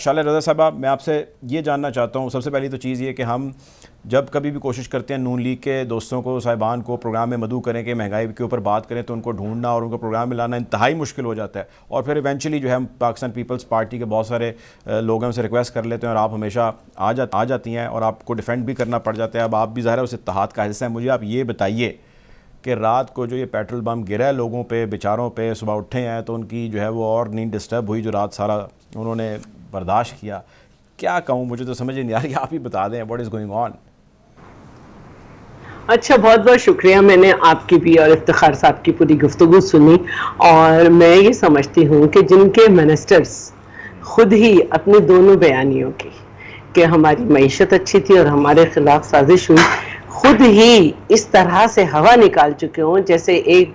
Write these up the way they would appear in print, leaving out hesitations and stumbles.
شالہ رضا صاحبہ، میں آپ سے یہ جاننا چاہتا ہوں، سب سے پہلی تو چیز یہ کہ ہم جب کبھی بھی کوشش کرتے ہیں نون لیگ کے دوستوں کو، صاحبان کو پروگرام میں مدعو کریں کہ مہنگائی کے اوپر بات کریں، تو ان کو ڈھونڈنا اور ان کو پروگرام میں لانا انتہائی مشکل ہو جاتا ہے، اور پھر ایونچولی جو ہے ہم پاکستان پیپلز پارٹی کے بہت سارے لوگوں سے ریکویسٹ کر لیتے ہیں، اور آپ ہمیشہ آ جاتی ہیں اور آپ کو ڈیفینڈ بھی کرنا پڑ جاتا ہے۔ اب آپ بھی ظاہر ہے اس اتحاد کا حصہ ہیں۔ مجھے آپ یہ بتائیے کہ رات کو جو یہ پیٹرول بم گرا ہے لوگوں پہ، بیچاروں پہ، صبح اٹھے ہیں تو ان کی جو ہے وہ اور نیند ڈسٹرب ہوئی، جو رات سارا انہوں نے برداشت کیا۔ کیا کہوں، مجھے تو سمجھ نہیں آ رہی، آپ ہی بتا دیں واٹ از گوئنگ آن۔ اچھا، بہت بہت شکریہ۔ میں نے آپ کی بھی اور افتخار صاحب کی پوری گفتگو سنی، اور میں یہ سمجھتی ہوں کہ جن کے منسٹرز خود ہی اپنے دونوں بیانیوں کی کہ ہماری معیشت اچھی تھی اور ہمارے خلاف سازش ہوئی، خود ہی اس طرح سے ہوا نکال چکے ہوں جیسے ایک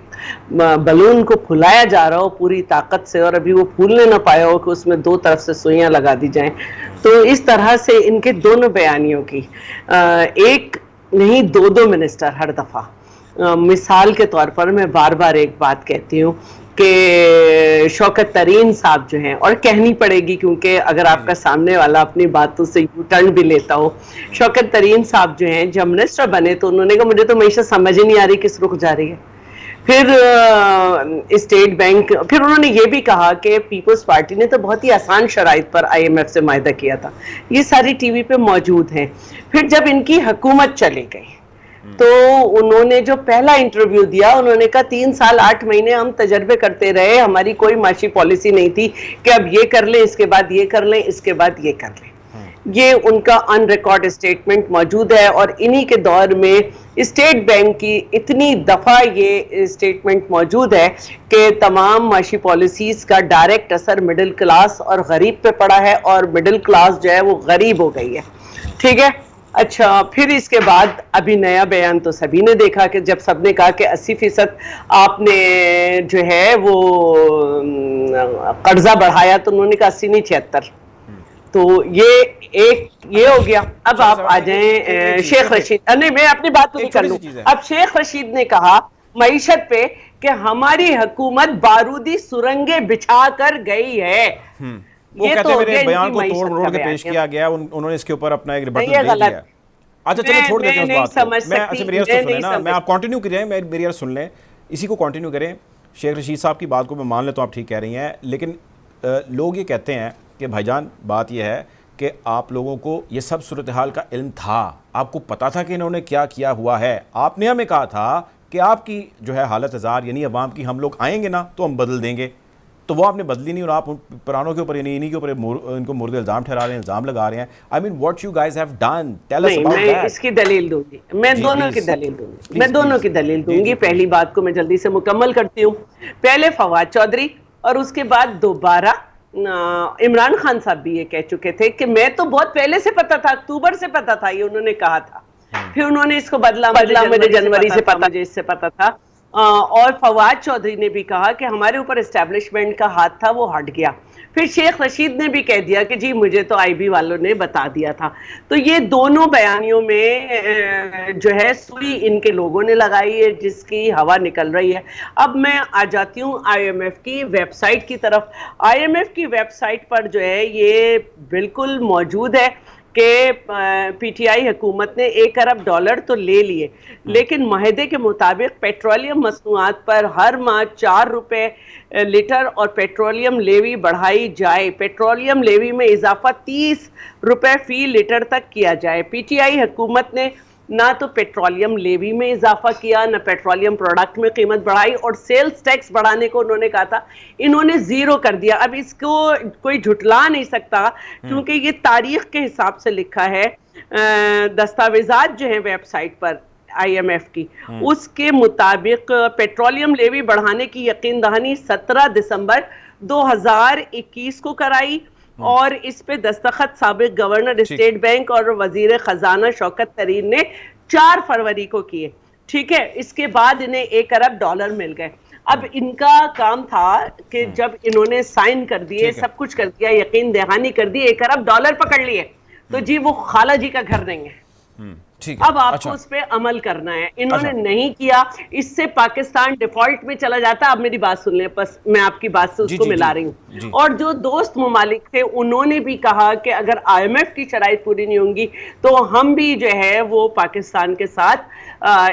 بلون کو پھلایا جا رہا ہو پوری طاقت سے، اور ابھی وہ پھولنے نہ پایا ہو کہ اس میں دو طرف سے سوئیاں لگا دی جائیں، تو اس طرح سے ان کے دونوں بیانیوں کی ایک نہیں دو منسٹر ہر دفعہ، مثال کے طور پر میں بار بار ایک بات کہتی ہوں کہ شوکت ترین صاحب جو ہیں، اور کہنی پڑے گی کیونکہ اگر آپ کا سامنے والا اپنی باتوں سے یو ٹرن بھی لیتا ہو، شوکت ترین صاحب جو ہیں جب منسٹر بنے تو انہوں نے کہا مجھے تو معیشت سمجھ ہی نہیں آ رہی کس رخ جا رہی ہے۔ پھر اسٹیٹ بینک، پھر انہوں نے یہ بھی کہا کہ پیپلز پارٹی نے تو بہت ہی آسان شرائط پر آئی ایم ایف سے معاہدہ کیا تھا، یہ ساری ٹی وی پہ موجود ہیں۔ پھر جب ان کی حکومت چلی گئی تو انہوں نے جو پہلا انٹرویو دیا، انہوں نے کہا 3 سال 8 مہینے ہم تجربے کرتے رہے، ہماری کوئی معاشی پالیسی نہیں تھی کہ اب یہ کر لیں، اس کے بعد یہ کر لیں، اس کے بعد یہ کر لیں۔ یہ ان کا ان ریکارڈ اسٹیٹمنٹ موجود ہے، اور انہی کے دور میں اسٹیٹ بینک کی اتنی دفعہ یہ اسٹیٹمنٹ موجود ہے کہ تمام معاشی پالیسیز کا ڈائریکٹ اثر مڈل کلاس اور غریب پہ پڑا ہے، اور مڈل کلاس جو ہے وہ غریب ہو گئی ہے۔ ٹھیک ہے، اچھا، پھر اس کے بعد ابھی نیا بیان تو سبھی نے دیکھا کہ جب سب نے کہا کہ 80% آپ نے جو ہے وہ قرضہ بڑھایا، تو انہوں نے کہا 80 نہیں 76۔ تو یہ ہو گیا۔ اب آپ آ جائیں شیخ رشید، نہیں میں اپنی بات پوری کر لوں۔ اب شیخ رشید نے کہا معیشت پہ کہ ہماری حکومت بارودی سرنگیں بچھا کر گئی ہے۔ وہ کہتے ہیں میرے بیان کو توڑ مروڑ کے پیش کیا گیا، انہوں نے اس کے اوپر اپنا ایک ریبٹل دے دیا۔ اچھا چلو چھوڑ دیتے ہیں اس بات کو، میں اچھا میری عرض تو سنیں نا، میں آپ کنٹینیو کریں، میری عرض سن لیں، اسی کو کنٹینیو کریں۔ شیخ رشید صاحب کی بات کو میں مان لیتا ہوں، آپ ٹھیک کہہ رہی ہیں، لیکن لوگ یہ کہتے ہیں کہ بھائی جان بات یہ ہے کہ آپ لوگوں کو یہ سب صورتحال کا علم تھا، آپ کو پتا تھا کہ انہوں نے کیا کیا ہوا ہے، آپ نے ہمیں کہا تھا کہ آپ کی جو ہے حالت ہزار یعنی عوام کی، ہم لوگ آئیں گے نا تو ہم بدل دیں گے، تو وہ آپ نے بدلی نہیں، اور آپ پرانوں کے اوپر یعنی انہی کے اوپر ان کو مرد الزام ٹھہرا رہے ہیں، الزام لگا رہے ہیں۔ I mean what you guys have done, tell us about that۔ میں اس کی دلیل دوں گی، میں دونوں کی دلیل دوں گی، میں دونوں کی دلیل دوں گی۔ پہلی بات کو میں جلدی سے مکمل کرتی ہوں۔ پہلے فواد چودھری، اور اس کے بعد دوبارہ عمران خان صاحب بھی یہ کہہ چکے تھے کہ میں تو بہت پہلے سے پتا تھا، اکتوبر سے پتا تھا، یہ انہوں نے کہا تھا۔ پھر انہوں نے اس کو بدلا، مجھے جنوری سے پتا، مجھے اس سے پتا تھا۔ اور فواد چودھری نے بھی کہا کہ ہمارے اوپر اسٹیبلشمنٹ کا ہاتھ تھا، وہ ہٹ گیا۔ پھر شیخ رشید نے بھی کہہ دیا کہ جی مجھے تو آئی بی والوں نے بتا دیا تھا۔ تو یہ دونوں بیانیوں میں جو ہے سوئی ان کے لوگوں نے لگائی ہے جس کی ہوا نکل رہی ہے۔ اب میں آ جاتی ہوں آئی ایم ایف کی ویب سائٹ کی طرف۔ آئی ایم ایف کی ویب سائٹ پر جو ہے یہ بالکل موجود ہے کہ پی ٹی آئی حکومت نے $1 ارب تو لے لیے، لیکن معاہدے کے مطابق پیٹرولیم مصنوعات پر ہر ماہ $4 لیٹر اور پیٹرولیم لیوی بڑھائی جائے، پیٹرولیم لیوی میں اضافہ $30 فی لیٹر تک کیا جائے۔ پی ٹی آئی حکومت نے نہ تو پیٹرولیم لیوی میں اضافہ کیا، نہ پیٹرولیم پروڈکٹ میں قیمت بڑھائی، اور سیلز ٹیکس بڑھانے کو انہوں نے کہا تھا، انہوں نے 0 کر دیا۔ اب اس کو کوئی جھٹلا نہیں سکتا کیونکہ یہ تاریخ کے حساب سے لکھا ہے، دستاویزات جو ہیں ویب سائٹ پر آئی ایم ایف کی، اس کے مطابق پیٹرولیم لیوی بڑھانے کی یقین دہانی 17 دسمبر 2021 کو کرائی، اور اس پہ دستخط سابق گورنر اسٹیٹ بینک اور وزیر خزانہ شوکت ترین نے 4 فروری کو کیے۔ ٹھیک ہے، اس کے بعد انہیں $1 ارب مل گئے۔ اب ان کا کام تھا کہ جب انہوں نے سائن کر دیے، سب کچھ کر دیا، یقین دہانی کر دی، $1 ارب پکڑ لیے، تو جی وہ خالہ جی کا گھر دیں گے۔ اب آپ کو اس پہ عمل کرنا ہے. انہوں نے نہیں کیا, اس سے پاکستان ڈیفالٹ میں چلا جاتا. اب میری بات سن لیں, بس میں آپ کی بات سے اس کو ملا رہی ہوں. اور جو دوست ممالک تھے انہوں نے بھی کہا کہ اگر IMF کی شرائط پوری نہیں ہوں گی تو ہم بھی جو ہے وہ پاکستان کے ساتھ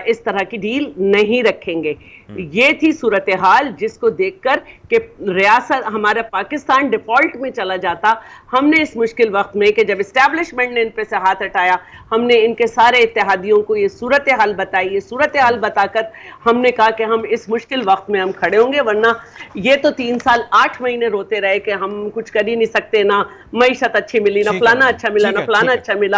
اس طرح کی ڈیل نہیں رکھیں گے. یہ تھی صورتحال جس کو دیکھ کر کہ ریاست ہمارا پاکستان ڈیفالٹ میں چلا جاتا. ہم نے اس مشکل وقت میں کہ جب اسٹیبلشمنٹ نے ان پہ سے ہاتھ ہٹایا, ہم نے ان کے سارے اتحادیوں کو یہ صورتحال بتائی. یہ صورتحال بتا کر ہم نے کہا کہ ہم اس مشکل وقت میں ہم کھڑے ہوں گے, ورنہ یہ تو 3 سال 8 مہینے روتے رہے کہ ہم کچھ کر ہی نہیں سکتے, نہ معیشت اچھی ملی, نہ فلانا اچھا ملا, نہ فلانا اچھا ملا.